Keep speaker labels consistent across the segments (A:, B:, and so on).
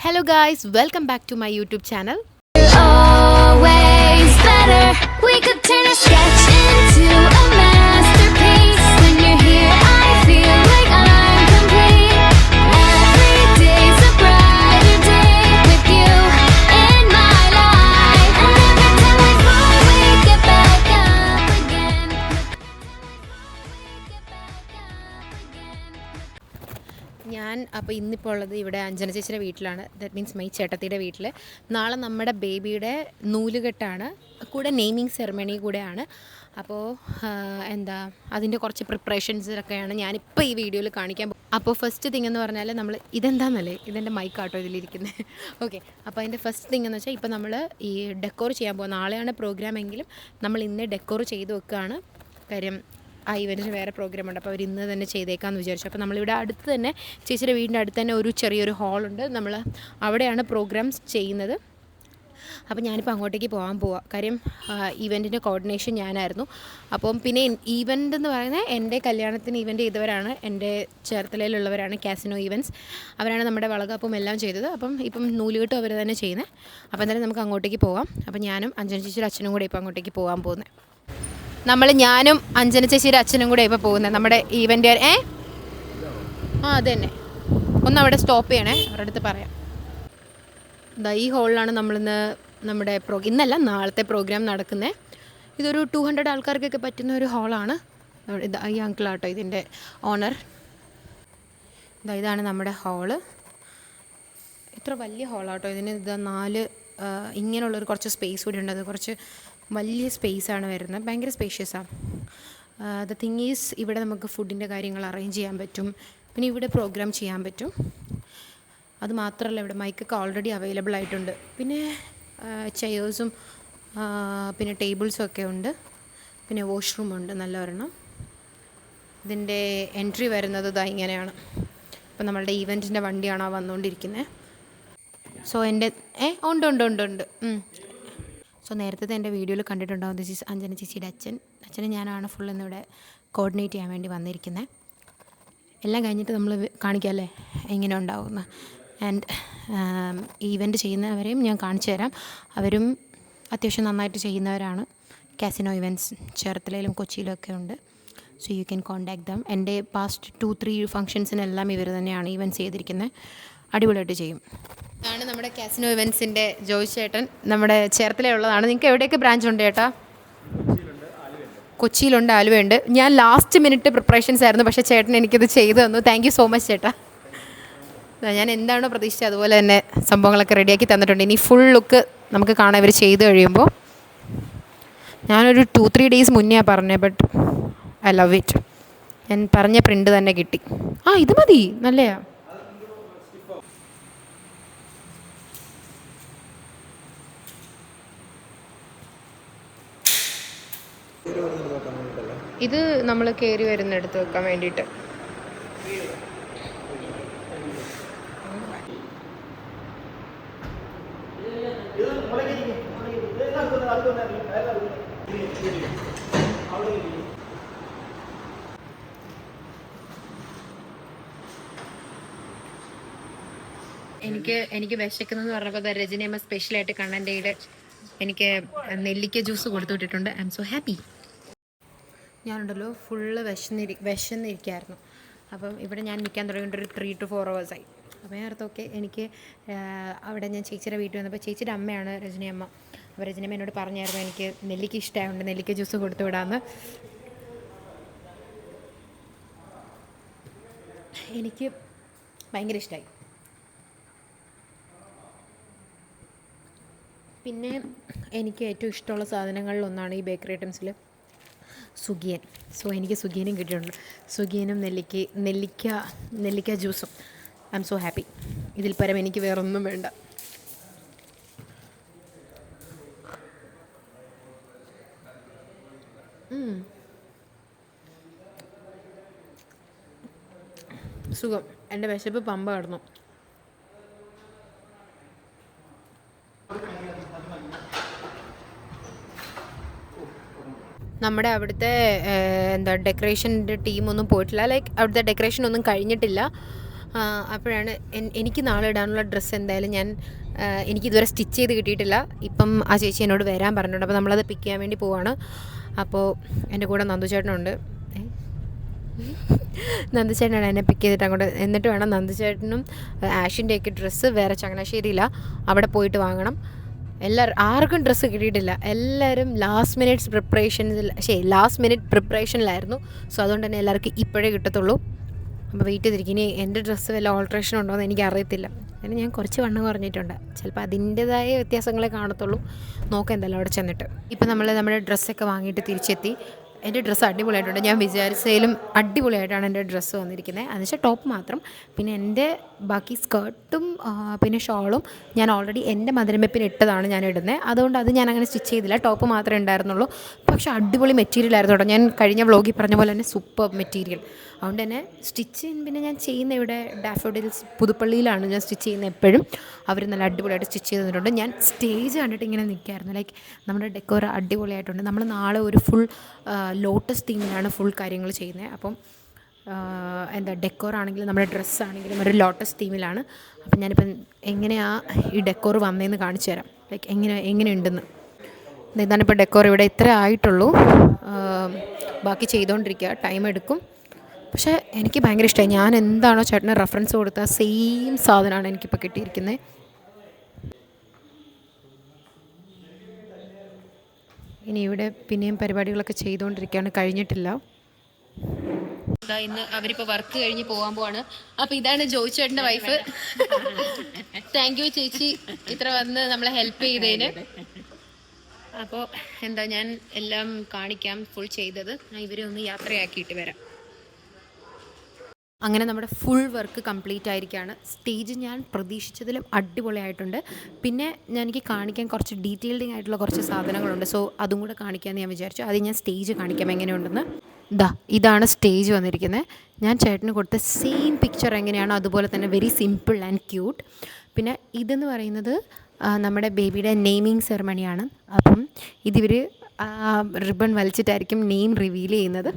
A: Hello guys, welcome back to my YouTube channel.
B: Always better. We could turn a sketch into a masterpiece. When you're here, I feel like I'm complete. Every day's a brighter day with you in my life. And every time we fall, we get back up again.
A: ഞാൻ അപ്പോൾ ഇന്നിപ്പോൾ ഉള്ളത് ഇവിടെ അഞ്ജന ചേച്ചിയുടെ വീട്ടിലാണ്. That means my ചേട്ടത്തിയുടെ വീട്ടിൽ. നാളെ നമ്മുടെ ബേബിയുടെ നൂലുകെട്ടാണ്, കൂടെ നെയിമിങ് സെറമണി കൂടെയാണ്. അപ്പോൾ അതിൻ്റെ കുറച്ച് പ്രിപ്പറേഷൻസൊക്കെയാണ് ഞാനിപ്പോൾ ഈ വീഡിയോയിൽ കാണിക്കാൻ പോകും. അപ്പോൾ ഫസ്റ്റ് തിങ് എന്ന് പറഞ്ഞാൽ നമ്മൾ ഇതെന്താണെന്നല്ലേ, ഇതെൻ്റെ മൈക്കാട്ടോ ഇതിലിരിക്കുന്നത്. ഓക്കെ, അപ്പോൾ അതിൻ്റെ ഫസ്റ്റ് തിങ് എന്ന് വെച്ചാൽ ഇപ്പോൾ നമ്മൾ ഈ ഡെക്കോർ ചെയ്യാൻ പോകും. നാളെയാണ് പ്രോഗ്രാം എങ്കിലും നമ്മൾ ഇന്ന് ഡെക്കോർ ചെയ്ത് വെക്കുകയാണ്. കാര്യം ആ ഇവൻറ്റിന് വേറെ പ്രോഗ്രാം ഉണ്ട്, അപ്പോൾ അവർ ഇന്ന് തന്നെ ചെയ്തേക്കാമെന്ന് വിചാരിച്ചു. അപ്പോൾ നമ്മളിവിടെ അടുത്ത് തന്നെ ചേച്ചിയുടെ വീടിൻ്റെ അടുത്ത് തന്നെ ഒരു ചെറിയൊരു ഹാളുണ്ട്. നമ്മൾ അവിടെയാണ് പ്രോഗ്രാംസ് ചെയ്യുന്നത്. അപ്പോൾ ഞാനിപ്പോൾ അങ്ങോട്ടേക്ക് പോകാൻ പോവാം. കാര്യം ഇവൻറ്റിൻ്റെ കോർഡിനേഷൻ ഞാനായിരുന്നു. അപ്പം പിന്നെ ഈവൻ്റ് എന്ന് പറയുന്നത് എൻ്റെ കല്യാണത്തിന് ഇവൻ്റ് ചെയ്തവരാണ്, എൻ്റെ ചേർത്തലയിലുള്ളവരാണ്, കാസിനോ ഈവൻറ്റ്സ്. അവരാണ് നമ്മുടെ വളകാപ്പും എല്ലാം ചെയ്തത്. അപ്പം ഇപ്പം നൂലുകെട്ടും അവർ തന്നെ ചെയ്യുന്നത്. അപ്പോൾ എന്തായാലും നമുക്ക് അങ്ങോട്ടേക്ക് പോകാം. അപ്പോൾ ഞാനും അഞ്ജന ചേച്ചിയുടെ അച്ഛനും കൂടെ ഇപ്പോൾ അങ്ങോട്ടേക്ക് പോകാൻ പോകുന്നത്. ഞാനും അഞ്ജന ചേച്ചിയുടെ അച്ഛനും കൂടെ ഇപ്പോൾ പോകുന്നത് നമ്മുടെ ഈവൻ്റ്. അത് തന്നെ ഒന്ന് അവിടെ സ്റ്റോപ്പ് ചെയ്യണേ, അവരുടെ അടുത്ത് പറയാം. ഈ ഹോളിലാണ് നമ്മളിന്ന് നമ്മുടെ ഇന്നല്ല നാളത്തെ പ്രോഗ്രാം നടക്കുന്നത്. ഇതൊരു 200 ആൾക്കാർക്കൊക്കെ പറ്റുന്ന ഒരു ഹാളാണ്. ഈ അങ്കിളാട്ടോ ഇതിൻ്റെ ഓണർ. ഇതാണ് നമ്മുടെ ഹാള്. ഇത്ര വലിയ ഹാളാട്ടോ ഇതിന്. 4 ഇങ്ങനെയുള്ളൊരു കുറച്ച് സ്പേസ് കൂടി ഉണ്ട്. അത് കുറച്ച് വലിയ സ്പേസാണ് വരുന്നത്, ഭയങ്കര സ്പേഷ്യസാണ്. ദ തിങ് ഈസ്, ഇവിടെ നമുക്ക് ഫുഡിൻ്റെ കാര്യങ്ങൾ അറേഞ്ച് ചെയ്യാൻ പറ്റും, പിന്നെ ഇവിടെ പ്രോഗ്രാം ചെയ്യാൻ പറ്റും. അത് മാത്രമല്ല, ഇവിടെ മൈക്കൊക്കെ ഓൾറെഡി അവൈലബിൾ ആയിട്ടുണ്ട്. പിന്നെ ചെയേഴ്സും പിന്നെ ടേബിൾസും ഒക്കെ ഉണ്ട്. പിന്നെ വാഷ്റൂമുണ്ട് നല്ല ഒരെണ്ണം. ഇതിൻ്റെ എൻട്രി വരുന്നത് ഇങ്ങനെയാണ്. ഇപ്പം നമ്മളുടെ ഈവൻറ്റിൻ്റെ വണ്ടിയാണ് വന്നുകൊണ്ടിരിക്കുന്നത്. സോ എൻ്റെ ഉണ്ട്. സോ നേരത്തെ എൻ്റെ വീഡിയോയിൽ കണ്ടിട്ടുണ്ടാകും, ദിസ് ഈസ് അഞ്ജന ചേച്ചിയുടെ അച്ഛനെ ഞാനാണ് ഫുൾ ഇന്നിവിടെ കോർഡിനേറ്റ് ചെയ്യാൻ വേണ്ടി വന്നിരിക്കുന്നത്. എല്ലാം കഴിഞ്ഞിട്ട് നമ്മൾ കാണിക്കാമല്ലേ എങ്ങനെ ഉണ്ടാവുമെന്ന്. ആൻഡ് ഈവൻറ്റ് ചെയ്യുന്നവരെയും ഞാൻ കാണിച്ചു തരാം. അവരും അത്യാവശ്യം നന്നായിട്ട് ചെയ്യുന്നവരാണ്. കാസിനോ ഇവൻറ്റ്സ് ചേർത്തലയിലും കൊച്ചിയിലും ഒക്കെ ഉണ്ട്. So you can contact dum. എൻ്റെ പാസ്റ്റ് 2-3 ഫംഗ്ഷൻസിനെല്ലാം ഇവർ തന്നെയാണ് ഈവൻറ്റ്സ് ചെയ്തിരിക്കുന്നത്. അടിപൊളിയായിട്ട് ചെയ്യും. ഇതാണ് നമ്മുടെ കാസിനോ ഇവൻറ്റ്സിൻ്റെ ജോയ് ചേട്ടൻ. നമ്മുടെ ചേർത്തലയുള്ളതാണ്. നിങ്ങൾക്ക് എവിടെയൊക്കെ ബ്രാഞ്ച് ഉണ്ട് ചേട്ടാ? കൊച്ചിയിലുണ്ട്, ആലുവയുണ്ട്. ഞാൻ ലാസ്റ്റ് മിനിറ്റ് പ്രിപ്പറേഷൻസ് ആയിരുന്നു, പക്ഷേ ചേട്ടൻ എനിക്കിത് ചെയ്തു തന്നു. താങ്ക് യു സോ മച്ച് ചേട്ടാ. ഞാൻ എന്താണോ പ്രതീക്ഷിച്ചത് അതുപോലെ തന്നെ സംഭവങ്ങളൊക്കെ റെഡിയാക്കി തന്നിട്ടുണ്ട്. ഇനി ഫുൾ ലുക്ക് നമുക്ക് കാണാം ഇവർ ചെയ്ത് കഴിയുമ്പോൾ. ഞാനൊരു 2-3 ഡേയ്സ് മുന്നേ പറഞ്ഞത്, ബട്ട് ഐ ലവ് ഇറ്റ്. ഞാൻ പറഞ്ഞ പ്രിൻ്റ് തന്നെ കിട്ടി. ഇത് മതി, നല്ലയാ. ഇത് നമ്മൾ കയറി വരുന്നെടുത്ത് വെക്കാൻ വേണ്ടിയിട്ട്. എനിക്ക് വിശക്കുന്നെന്ന് പറഞ്ഞപ്പോൾ രജനിയമ്മ സ്പെഷ്യലായിട്ട് കണ്ണൻ്റെ എനിക്ക് നെല്ലിക്ക ജ്യൂസ് കൊടുത്തു വിട്ടിട്ടുണ്ട്. I M so happy. ഞാനുണ്ടല്ലോ ഫുള്ള് വിശന്നിരിക്കുകയായിരുന്നു. അപ്പം ഇവിടെ ഞാൻ നിൽക്കാൻ തുടങ്ങിയിട്ട് ഒരു 3 to 4 hours ആയി. അപ്പോൾ ഞാൻ ഓർത്തു എനിക്ക് അവിടെ ഞാൻ ചേച്ചിയുടെ വീട്ടിൽ വന്നപ്പോൾ ചേച്ചിയുടെ അമ്മയാണ് രജനിയമ്മ. അപ്പോൾ രജനിയമ്മ എന്നോട് പറഞ്ഞായിരുന്നു എനിക്ക് നെല്ലിക്ക ഇഷ്ടമായതുകൊണ്ട് നെല്ലിക്ക ജ്യൂസ് കൊടുത്തു വിടാമെന്ന്. എനിക്ക് ഭയങ്കര ഇഷ്ടമായി. പിന്നെ എനിക്ക് ഏറ്റവും ഇഷ്ടമുള്ള സാധനങ്ങളിലൊന്നാണ് ഈ ബേക്കറി ഐറ്റംസിൽ സുഗിയൻ. സോ എനിക്ക് സുഗിയനും കിട്ടിയിട്ടുണ്ട്. സുഗിയനും നെല്ലിക്ക ജ്യൂസും. I M so happy. ഇതിൽ പരം എനിക്ക് വേറൊന്നും വേണ്ട. സുഖം. എൻ്റെ വിശപ്പ് പമ്പ കടന്നു. നമ്മുടെ അവിടുത്തെ ഡെക്കറേഷൻ്റെ ടീമൊന്നും പോയിട്ടില്ല. ലൈക്ക് അവിടുത്തെ ഡെക്കറേഷൻ ഒന്നും കഴിഞ്ഞിട്ടില്ല. അപ്പോഴാണ് എനിക്ക് നാളെ ഇടാനുള്ള ഡ്രസ്സ് എന്തായാലും എനിക്കിതുവരെ സ്റ്റിച്ച് ചെയ്ത് കിട്ടിയിട്ടില്ല. ഇപ്പം ആ ചേച്ചി എന്നോട് വരാൻ പറഞ്ഞിട്ടുണ്ട്. അപ്പോൾ നമ്മളത് പിക്ക് ചെയ്യാൻ വേണ്ടി പോവാണ്. അപ്പോൾ എൻ്റെ കൂടെ നന്ദുചേട്ടനുണ്ട്. നന്ദുചേട്ടനാണ് എന്നെ പിക്ക് ചെയ്തിട്ട് അങ്ങോട്ട്. എന്നിട്ട് വേണം നന്ദുചേട്ടനും ആഷിൻ്റെയൊക്കെ ഡ്രസ്സ് വേറെ ചങ്ങനാശ്ശേരിയിലാണ്, അവിടെ പോയിട്ട് വാങ്ങണം. ആർക്കും ഡ്രസ്സ് കിട്ടിയിട്ടില്ല. എല്ലാവരും ലാസ്റ്റ് മിനിറ്റ് പ്രിപ്പറേഷനിലായിരുന്നു. സോ അതുകൊണ്ട് തന്നെ എല്ലാവർക്കും ഇപ്പോഴേ കിട്ടത്തുള്ളൂ. അപ്പോൾ വെയിറ്റ് ചെയ്തിരിക്കും. ഇനി എൻ്റെ ഡ്രസ്സ് വല്ല ഓൾട്രേഷൻ ഉണ്ടോ എന്ന് എനിക്ക് അറിയത്തില്ല. പിന്നെ ഞാൻ കുറച്ച് വണ്ണം കുറഞ്ഞിട്ടുണ്ട്. ചിലപ്പോൾ അതിൻ്റേതായ വ്യത്യാസങ്ങളെ കാണത്തുള്ളൂ. നോക്കാം എന്തായാലും അവിടെ ചെന്നിട്ട്. ഇപ്പം നമ്മുടെ ഡ്രസ്സൊക്കെ വാങ്ങിയിട്ട് തിരിച്ചെത്തി. എൻ്റെ ഡ്രസ്സ് അടിപൊളിയായിട്ടുണ്ട്. ഞാൻ വിചാരിച്ചതിലും അടിപൊളിയായിട്ടാണ് എൻ്റെ ഡ്രസ്സ് വന്നിരിക്കുന്നത്. എന്ന് വെച്ചാൽ ടോപ്പ് മാത്രം. പിന്നെ എൻ്റെ ബാക്കി സ്കേർട്ടും പിന്നെ ഷോളും ഞാൻ ഓൾറെഡി എൻ്റെ മധുരം വെപ്പിന് ഇട്ടതാണ് ഞാൻ ഇടുന്നത്. അതുകൊണ്ട് അത് ഞാൻ അങ്ങനെ സ്റ്റിച്ച് ചെയ്തില്ല. ടോപ്പ് മാത്രമേ ഉണ്ടായിരുന്നുള്ളൂ. പക്ഷേ അടിപൊളി മെറ്റീരിയൽ ആയിരുന്നു കേട്ടോ. ഞാൻ കഴിഞ്ഞ വ്ളോഗിൽ പറഞ്ഞ പോലെ തന്നെ സൂപ്പർ മെറ്റീരിയൽ. അതുകൊണ്ട് തന്നെ സ്റ്റിച്ച് പിന്നെ ഞാൻ ചെയ്യുന്ന ഇവിടെ ഡാഫോഡിൽസ് പുതുപ്പള്ളിയിലാണ് ഞാൻ സ്റ്റിച്ച് ചെയ്യുന്നത് എപ്പോഴും. അവർ നല്ല അടിപൊളിയായിട്ട് സ്റ്റിച്ച് ചെയ്ത് തന്നിട്ടുണ്ട്. ഞാൻ സ്റ്റേജ് കണ്ടിട്ട് ഇങ്ങനെ നിൽക്കുകയായിരുന്നു. ലൈക്ക് നമ്മുടെ ഡെക്കോർ അടിപൊളിയായിട്ടുണ്ട്. നമ്മൾ നാളെ ഒരു ഫുൾ ലോട്ടസ് തീമിലാണ് ഫുൾ കാര്യങ്ങൾ ചെയ്യുന്നത്. അപ്പം ഡെക്കോർ ആണെങ്കിലും നമ്മുടെ ഡ്രസ്സാണെങ്കിലും ഒരു ലോട്ടസ് തീമിലാണ്. അപ്പം ഞാനിപ്പം എങ്ങനെയാണ് ഈ ഡെക്കോർ വന്നതെന്ന് കാണിച്ചു തരാം. ലൈക്ക് എങ്ങനെയുണ്ടെന്ന്. ഇതാണിപ്പോൾ ഡെക്കോർ. ഇവിടെ ഇത്ര ആയിട്ടുള്ളൂ. ബാക്കി ചെയ്തുകൊണ്ടിരിക്കുക. ടൈം എടുക്കും. പക്ഷേ എനിക്ക് ഭയങ്കര ഇഷ്ടമായി. ഞാൻ എന്താണോ ചേട്ടന് റെഫറൻസ് കൊടുത്ത സെയിം സാധനമാണ് എനിക്കിപ്പോൾ കിട്ടിയിരിക്കുന്നത്. ഇനി ഇവിടെ പിന്നെയും പരിപാടികളൊക്കെ ചെയ്തുകൊണ്ടിരിക്കുകയാണ്, കഴിഞ്ഞിട്ടില്ല. ഇന്ന് അവരിപ്പോൾ വർക്ക് കഴിഞ്ഞ് പോകാൻ പോവാണ്. അപ്പോൾ ഇതാണ് ജോയി ചേട്ടൻ്റെ വൈഫ്. താങ്ക് യു ചേച്ചി ഇത്ര വന്ന് നമ്മളെ ഹെൽപ്പ് ചെയ്തതിന്. അപ്പോൾ ഞാൻ എല്ലാം കാണിക്കാം ഫുൾ ചെയ്തത്. ഇവരെ ഒന്ന് യാത്രയാക്കിയിട്ട് വരാം. അങ്ങനെ നമ്മുടെ ഫുൾ വർക്ക് കംപ്ലീറ്റ് ആയിരിക്കുകയാണ്. സ്റ്റേജ് ഞാൻ പ്രതീക്ഷിച്ചതിലും അടിപൊളിയായിട്ടുണ്ട്. പിന്നെ എനിക്ക് കാണിക്കാൻ കുറച്ച് ഡീറ്റെയിൽഡിങ് ആയിട്ടുള്ള കുറച്ച് സാധനങ്ങളുണ്ട്. സോ അതും കൂടെ കാണിക്കാമെന്ന് ഞാൻ വിചാരിച്ചു. അത് ഞാൻ സ്റ്റേജ് കാണിക്കാം എങ്ങനെയുണ്ടെന്ന്. ഇതാണ് സ്റ്റേജ് വന്നിരിക്കുന്നത്. ഞാൻ ചേട്ടന് കൊടുത്ത സെയിം പിക്ചർ എങ്ങനെയാണോ അതുപോലെ തന്നെ വെരി സിമ്പിൾ ആൻഡ് ക്യൂട്ട്. പിന്നെ ഇതെന്ന് പറയുന്നത് നമ്മുടെ ബേബിയുടെ നെയിമിങ് സെറമണിയാണ്. അപ്പം ഇതിവർ റിബൺ വലിച്ചിട്ടായിരിക്കും നെയിം റിവീൽ ചെയ്യുന്നത്.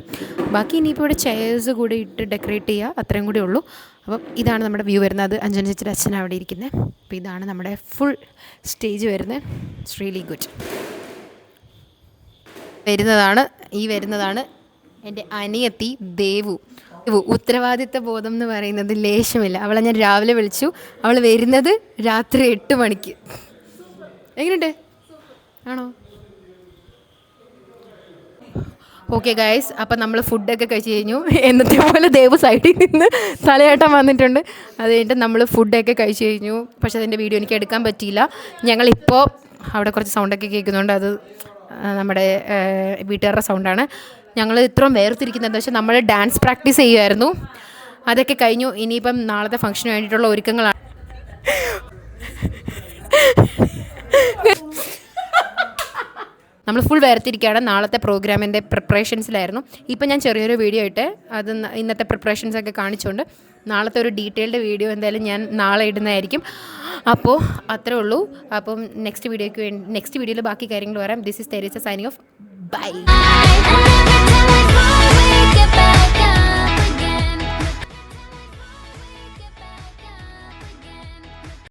A: ബാക്കി ഇനിയിപ്പോൾ ഇവിടെ ചെയർസ് കൂടി ഇട്ട് ഡെക്കറേറ്റ് ചെയ്യുക, അത്രയും കൂടി ഉള്ളൂ. അപ്പം ഇതാണ് നമ്മുടെ വ്യൂ വരുന്നത്. അഞ്ജന ചേച്ചിയുടെ അച്ഛനാണ് അവിടെ ഇരിക്കുന്നത്. അപ്പോൾ ഇതാണ് നമ്മുടെ ഫുൾ സ്റ്റേജ് വരുന്നത്. It's really good. വരുന്നതാണ് എൻ്റെ അനിയത്തി ദേവു. ഉത്തരവാദിത്ത ബോധം എന്ന് പറയുന്നത് ലേശമില്ല. അവളെ ഞാൻ രാവിലെ വിളിച്ചു. അവൾ വരുന്നത് രാത്രി 8 മണിക്ക്. എങ്ങനെയുണ്ട്? ആണോ? ഓക്കെ ഗൈസ്, അപ്പം നമ്മൾ ഫുഡൊക്കെ കഴിച്ച് കഴിഞ്ഞു. എന്നത്തെ പോലെ ദേവ് സൈഡിൽ നിന്ന് തലയാട്ടം വന്നിട്ടുണ്ട്. അത് കഴിഞ്ഞിട്ട് നമ്മൾ ഫുഡൊക്കെ കഴിച്ച് കഴിഞ്ഞു. പക്ഷേ അതിൻ്റെ വീഡിയോ എനിക്ക് എടുക്കാൻ പറ്റിയില്ല. ഞങ്ങളിപ്പോൾ അവിടെ കുറച്ച് സൗണ്ടൊക്കെ കേൾക്കുന്നുണ്ട്. അത് നമ്മുടെ വീട്ടുകാരുടെ സൗണ്ടാണ്. ഞങ്ങൾ ഇത്രയും വേർതിരിക്കുന്നത് എന്താ വെച്ചാൽ നമ്മൾ ഡാൻസ് പ്രാക്ടീസ് ചെയ്യുമായിരുന്നു. അതൊക്കെ കഴിഞ്ഞു. ഇനിയിപ്പം നാളത്തെ ഫംഗ്ഷന് വേണ്ടിയിട്ടുള്ള ഒരുക്കങ്ങളാണ്. നമ്മൾ ഫുൾ വേർതിരിക്കുകയാണ്. നാളത്തെ പ്രോഗ്രാമിൻ്റെ പ്രിപ്പറേഷൻസിലായിരുന്നു. ഇപ്പം ഞാൻ ചെറിയൊരു വീഡിയോ ഇട്ട് അത് ഇന്നത്തെ പ്രിപ്പറേഷൻസൊക്കെ കാണിച്ചുകൊണ്ട് നാളത്തെ ഒരു ഡീറ്റെയിൽഡ് വീഡിയോ എന്തായാലും ഞാൻ നാളെ ഇടുന്നതായിരിക്കും. അപ്പോൾ അത്രേ ഉള്ളൂ. അപ്പം നെക്സ്റ്റ് വീഡിയോയിൽ ബാക്കി കാര്യങ്ങൾ പറയാം. This is Teresa signing off. By.